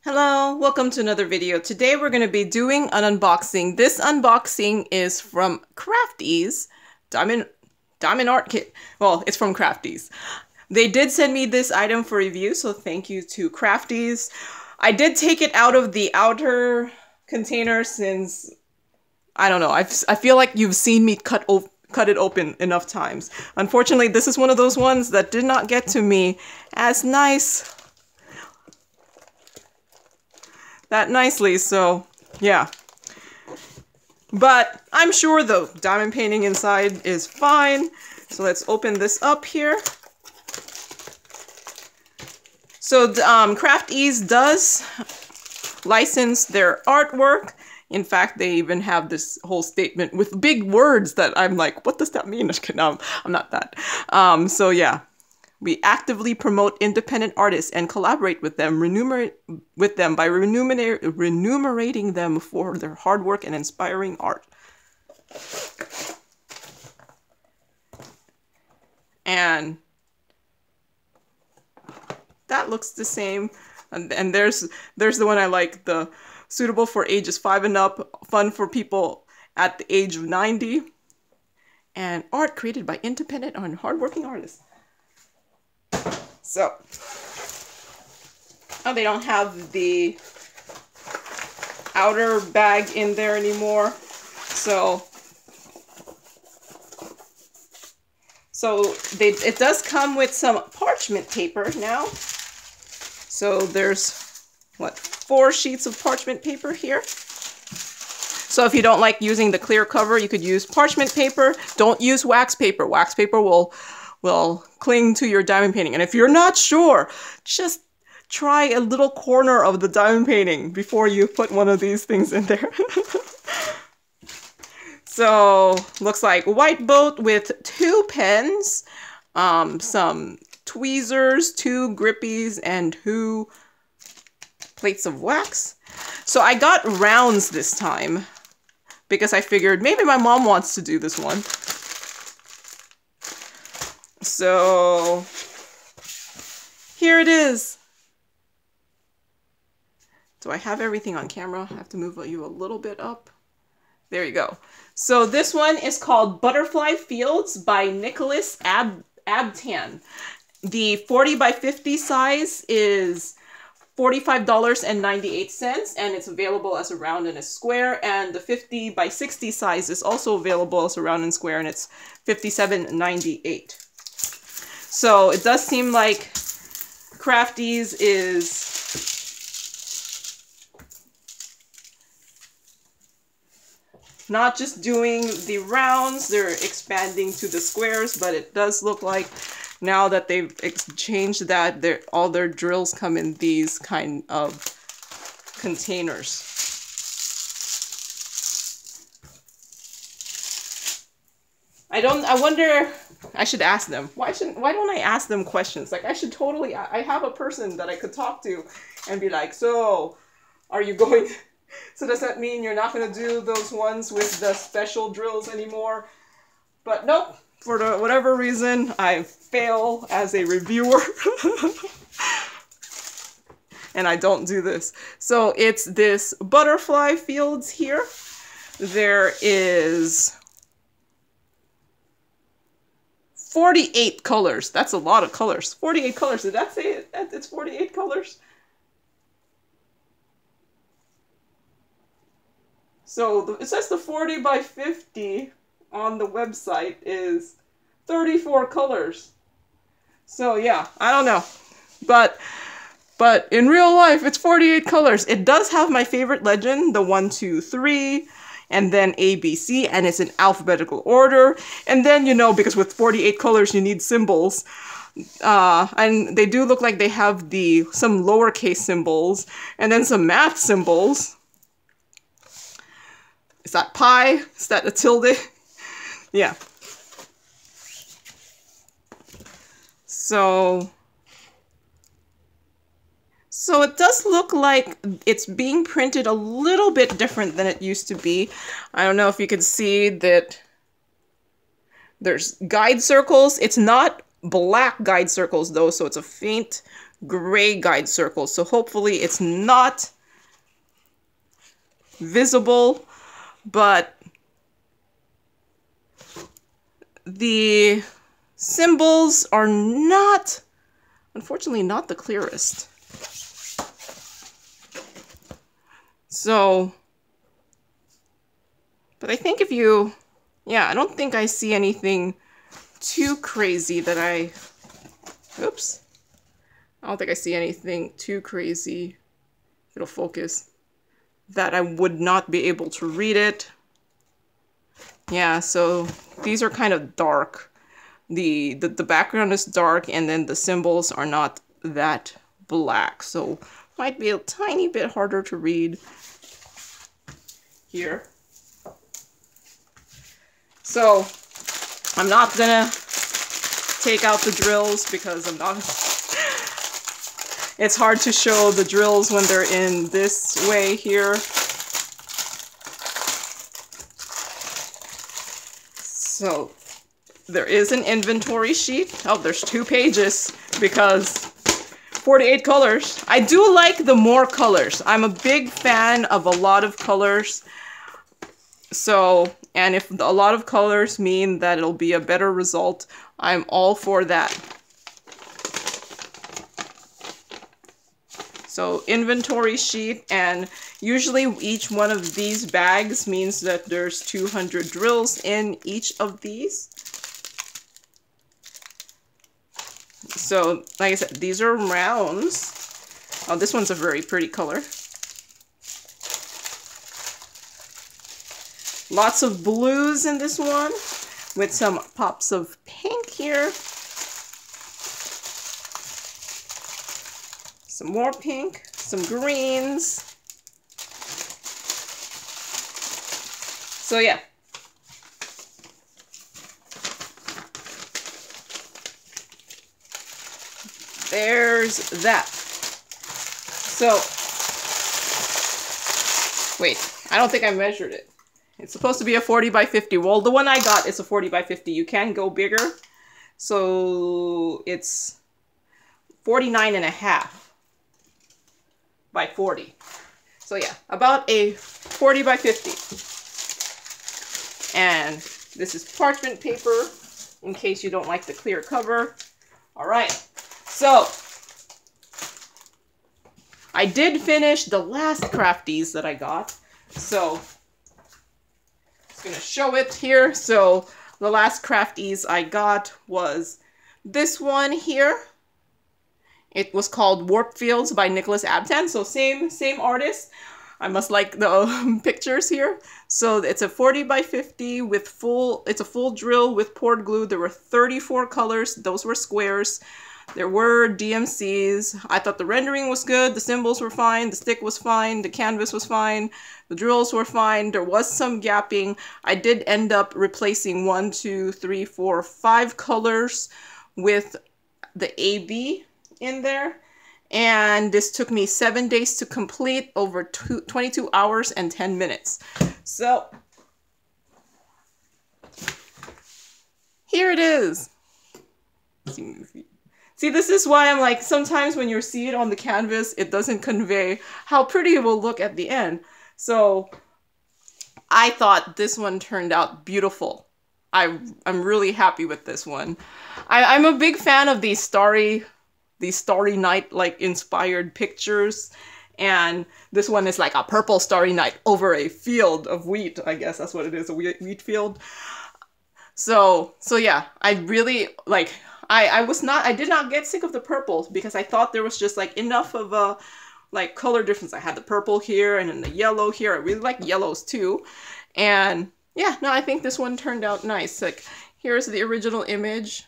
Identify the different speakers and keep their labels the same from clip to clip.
Speaker 1: Hello, welcome to another video. Today we're going to be doing an unboxing. This unboxing is from Crafties Diamond Art Kit. Well, it's from Crafties. They did send me this item for review, so thank you to Crafties. I did take it out of the outer container since, I don't know, I feel like you've seen me cut it open enough times. Unfortunately, this is one of those ones that did not get to me as nicely, so yeah. But I'm sure the diamond painting inside is fine. So let's open this up here. So Crafties does license their artwork. In fact, they even have this whole statement with big words that I'm like, what does that mean? No, I'm not that. So yeah. We actively promote independent artists and collaborate with them, by remunerating them for their hard work and inspiring art. And that looks the same. And there's the one I like, the suitable for ages 5 and up, fun for people at the age of 90, and art created by independent and hardworking artists. So, oh, they don't have the outer bag in there anymore. So it does come with some parchment paper now. So there's, what, 4 sheets of parchment paper here. So if you don't like using the clear cover, you could use parchment paper. Don't use wax paper. Wax paper will cling to your diamond painting. And if you're not sure, just try a little corner of the diamond painting before you put one of these things in there. So, looks like white boat with 2 pens, some tweezers, 2 grippies, and 2 plates of wax. So I got rounds this time because I figured maybe my mom wants to do this one. So here it is. Do I have everything on camera? I have to move you a little bit up. There you go. So this one is called Butterfly Fields by Nicholas Abtan. The 40 by 50 size is $45.98, and it's available as a round and a square. And the 50 by 60 size is also available as a round and square, and it's $57.98. So it does seem like Crafties is not just doing the rounds, they're expanding to the squares, but it does look like now that they've changed that, all their drills come in these kind of containers. I wonder, I should ask them. Why don't I ask them questions? Like, I have a person that I could talk to and be like, so, so does that mean you're not going to do those ones with the special drills anymore? But nope, for whatever reason, I fail as a reviewer. And I don't do this. So it's this Butterfly Fields here. There is 48 colors. That's a lot of colors. 48 colors. Did that say it? It's 48 colors? So it says the 40 by 50 on the website is 34 colors. So yeah, I don't know. But in real life, it's 48 colors. It does have my favorite legend, the 1, 2, 3. And then A, B, C, and it's in alphabetical order. And then, you know, because with 48 colors, you need symbols. And they do look like they have some lowercase symbols, and then some math symbols. Is that pi? Is that a tilde? Yeah. So it does look like it's being printed a little bit different than it used to be. I don't know if you can see that there's guide circles. It's not black guide circles though, so it's a faint gray guide circles. So hopefully it's not visible, but the symbols are not, unfortunately, not the clearest. So, but I think if you, yeah, I don't think I see anything too crazy that oops. I don't think I see anything too crazy, it'll focus, that I would not be able to read it. Yeah, so these are kind of dark. The background is dark, and then the symbols are not that black, so might be a tiny bit harder to read here. So I'm not gonna take out the drills because I'm not, it's hard to show the drills when they're in this way here. So there is an inventory sheet. Oh, there's 2 pages because 48 colors. I do like the more colors. I'm a big fan of a lot of colors. So, and if a lot of colors mean that it'll be a better result, I'm all for that. So inventory sheet, and usually each one of these bags means that there's 200 drills in each of these. So, like I said, these are rounds. Oh, this one's a very pretty color. Lots of blues in this one, with some pops of pink here. Some more pink, some greens. So yeah. There's that. So, wait, I don't think I measured it. It's supposed to be a 40 by 50. Well, the one I got is a 40 by 50. You can go bigger. So it's 49.5 by 40. So yeah, about a 40 by 50. And this is parchment paper in case you don't like the clear cover. All right. So, I did finish the last crafties that I got, so I'm just going to show it here. So, the last crafties I got was this one here. It was called Warp Fields by Abtan, so same artist. I must like the pictures here. So, it's a 40 by 50 with it's a full drill with poured glue. There were 34 colors. Those were squares. There were DMCs. I thought the rendering was good. The symbols were fine. The stick was fine. The canvas was fine. The drills were fine. There was some gapping. I did end up replacing 1, 2, 3, 4, 5 colors with the AB in there. And this took me 7 days to complete, over 22 hours and 10 minutes. So, here it is. See, this is why I'm like, sometimes when you see it on the canvas, it doesn't convey how pretty it will look at the end. So I thought this one turned out beautiful. I'm really happy with this one. I'm a big fan of these starry night like inspired pictures. And this one is like a purple starry night over a field of wheat. I guess that's what it is, a wheat field. So yeah, I really like, I did not get sick of the purple because I thought there was just like enough of a like color difference. I had the purple here and then the yellow here. I really like yellows too. And yeah, no, I think this one turned out nice. Like, here's the original image.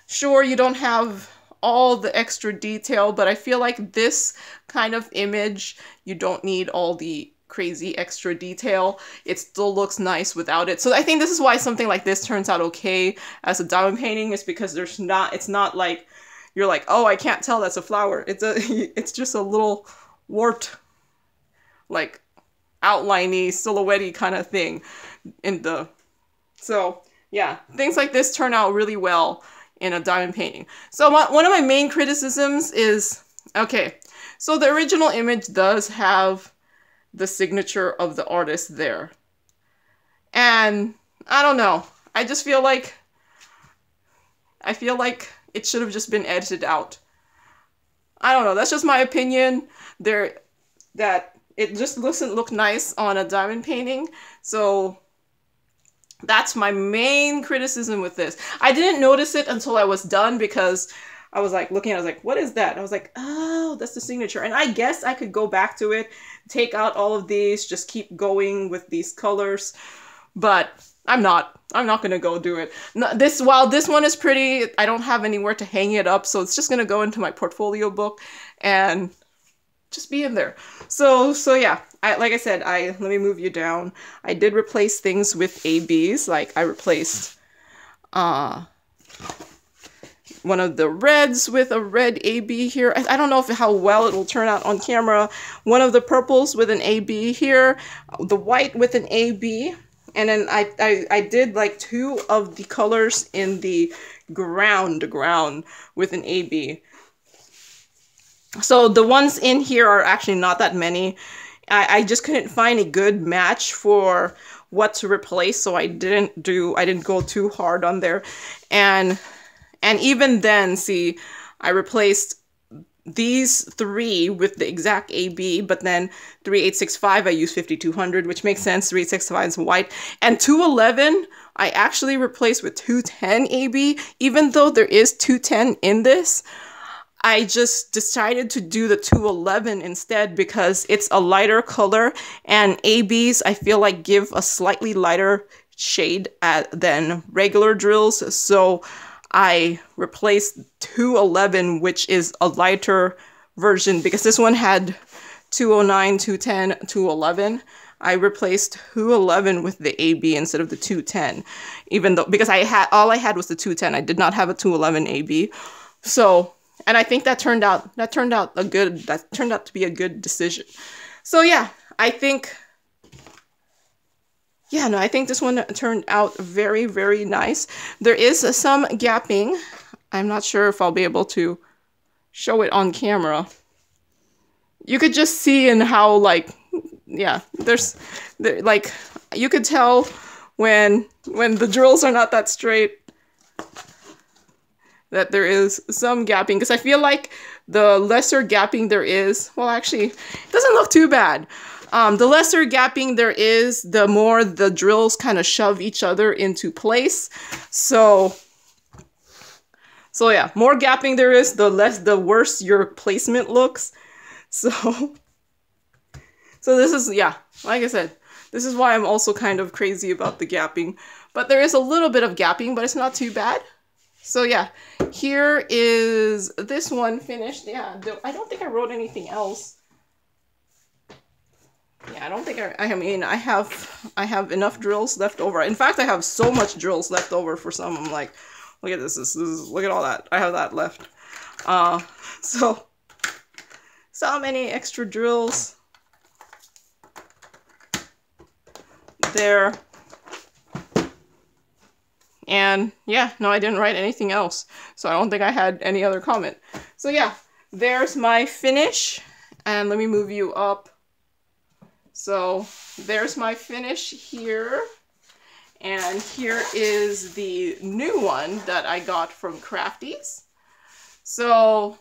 Speaker 1: Sure, you don't have all the extra detail, but I feel like this kind of image, you don't need all the crazy extra detail. It still looks nice without it. So I think this is why something like this turns out okay as a diamond painting, is because it's not like you're like, oh, I can't tell that's a flower. It's just a little warped, like outliney, silhouette-y kind of thing. So yeah, things like this turn out really well in a diamond painting. So one of my main criticisms is, okay, so the original image does have the signature of the artist there. And I don't know. I just feel like it should have just been edited out. I don't know. That's just my opinion. That it just doesn't look nice on a diamond painting. So that's my main criticism with this. I didn't notice it until I was done because I was like looking, I was like, what is that? And I was like, oh, that's the signature. And I guess I could go back to it, take out all of these, just keep going with these colors. But I'm not gonna go do it. While this one is pretty, I don't have anywhere to hang it up, so it's just gonna go into my portfolio book and just be in there. So yeah, like I said, let me move you down. I did replace things with ABs, like I replaced one of the reds with a red AB here. I don't know how well it will turn out on camera. One of the purples with an AB here, the white with an AB, and then I did like 2 of the colors in the ground with an AB. So the ones in here are actually not that many. I just couldn't find a good match for what to replace, so I didn't go too hard on there. And even then, see, I replaced these 3 with the exact AB, but then 3865, I used 5200, which makes sense. 3865 is white. And 211, I actually replaced with 210 AB, even though there is 210 in this. I just decided to do the 211 instead because it's a lighter color, and ABs I feel like give a slightly lighter shade than regular drills. So I replaced 211, which is a lighter version, because this one had 209, 210, 211. I replaced 211 with the AB instead of the 210, even though, because all I had was the 210. I did not have a 211 AB. So, and I think that turned out to be a good decision. So yeah, I think this one turned out very, very nice. There is some gapping. I'm not sure if I'll be able to show it on camera. You could just see in how, like, yeah, like, you could tell when the drills are not that straight that there is some gapping, because I feel like the lesser gapping there is, well, actually, it doesn't look too bad. The lesser gapping there is, the more the drills kind of shove each other into place. So yeah, more gapping there is, the worse your placement looks. So this is, yeah, like I said, this is why I'm also kind of crazy about the gapping. But there is a little bit of gapping, but it's not too bad. So yeah, here is this one finished. Yeah, I don't think I wrote anything else. Yeah, I don't think I mean, I have enough drills left over. In fact, I have so much drills left over for some. I'm like, look at this. Look at all that. I have that left. So many extra drills there. And yeah, no, I didn't write anything else. So I don't think I had any other comment. So yeah, there's my finish. And let me move you up. So there's my finish here. And here is the new one that I got from Crafties. So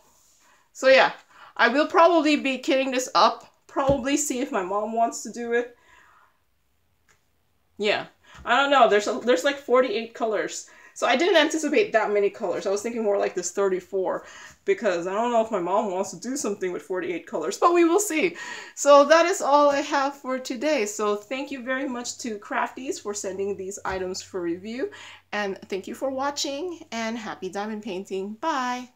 Speaker 1: yeah, I will probably be kitting this up. Probably see if my mom wants to do it. Yeah. I don't know, there's like 48 colors. So I didn't anticipate that many colors. I was thinking more like this 34, because I don't know if my mom wants to do something with 48 colors, but we will see. So that is all I have for today. So thank you very much to Crafties for sending these items for review, and thank you for watching, and happy diamond painting. Bye!